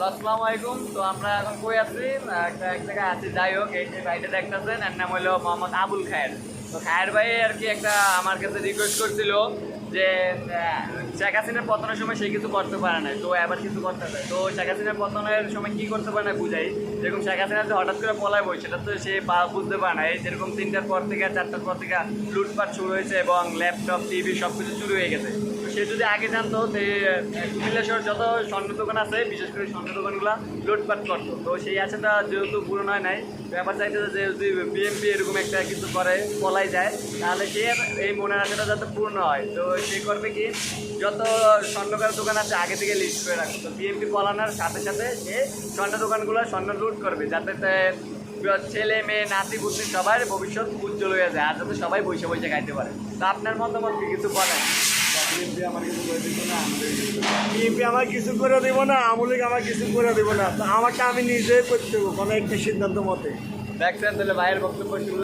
আসসালামু আলাইকুম। তো আমরা এখন কই আছি? একটা এক জায়গায় আছি। যাই হোক, এই যে ভাইটা দেখতেছেন, এর নাম হলো মোহাম্মদ আবুল খায়ের। তো খায়ের ভাই আর কি একটা আমার কাছে রিকোয়েস্ট করছিল যে শেখ হাসিনার পতনের সময় সে কিছু করতে পারে না, তো এবার কিছু করতে পারে। তো শেখ হাসিনার পতনের সময় কি করতে পারে না বুঝাই। যেরকম শেখ হাসিনা যে হঠাৎ করে পলায় বই, সেটা তো সে বুঝতে পারে না। এই যেরকম 3টার পর থেকে 4টার পর থেকে লুটপাট শুরু হয়েছে এবং ল্যাপটপ টিভি সব কিছু চুরি হয়ে গেছে। সে যদি আগে জানতো যে কুমিল্লা শহর যত স্বর্ণ দোকান আছে, বিশেষ করে স্বর্ণ দোকানগুলো লুটপাট করতো, তো সেই আশাটা যেহেতু পূরণ হয় নাই, তো এবার চাইতে যে যদি বিএনপি এরকম একটা কিছু করে পলাই যায়, তাহলে সে এই মনের আশাটা যাতে পূর্ণ হয়। তো সে করবে কি, যত স্বর্ণকার দোকান আছে আগে থেকে লিস্ট করে রাখতো। তো বিএনপি পলানোর সাথে সাথে সে স্বর্ণ দোকানগুলো স্বর্ণ লুট করবে, যাতে ছেলে মেয়ে নাতি পুত্রী সবার ভবিষ্যৎ উজ্জ্বল হয়ে যায়, আর যাতে সবাই বসে বসে খাইতে পারে। তো আপনার মতামত কি কিছু বলেন? বিএনপি আমার কিছু করে দিব না, বিএনপি আমার কিছু করে দিব না, আওয়ামী লীগ আমার কিছু করে দিব না। তো আমাকে আমি নিজেই করতে হবে কোনো একটি সিদ্ধান্ত মতে। দেখছেন তাহলে ভাইয়ের বক্তব্য শুরু।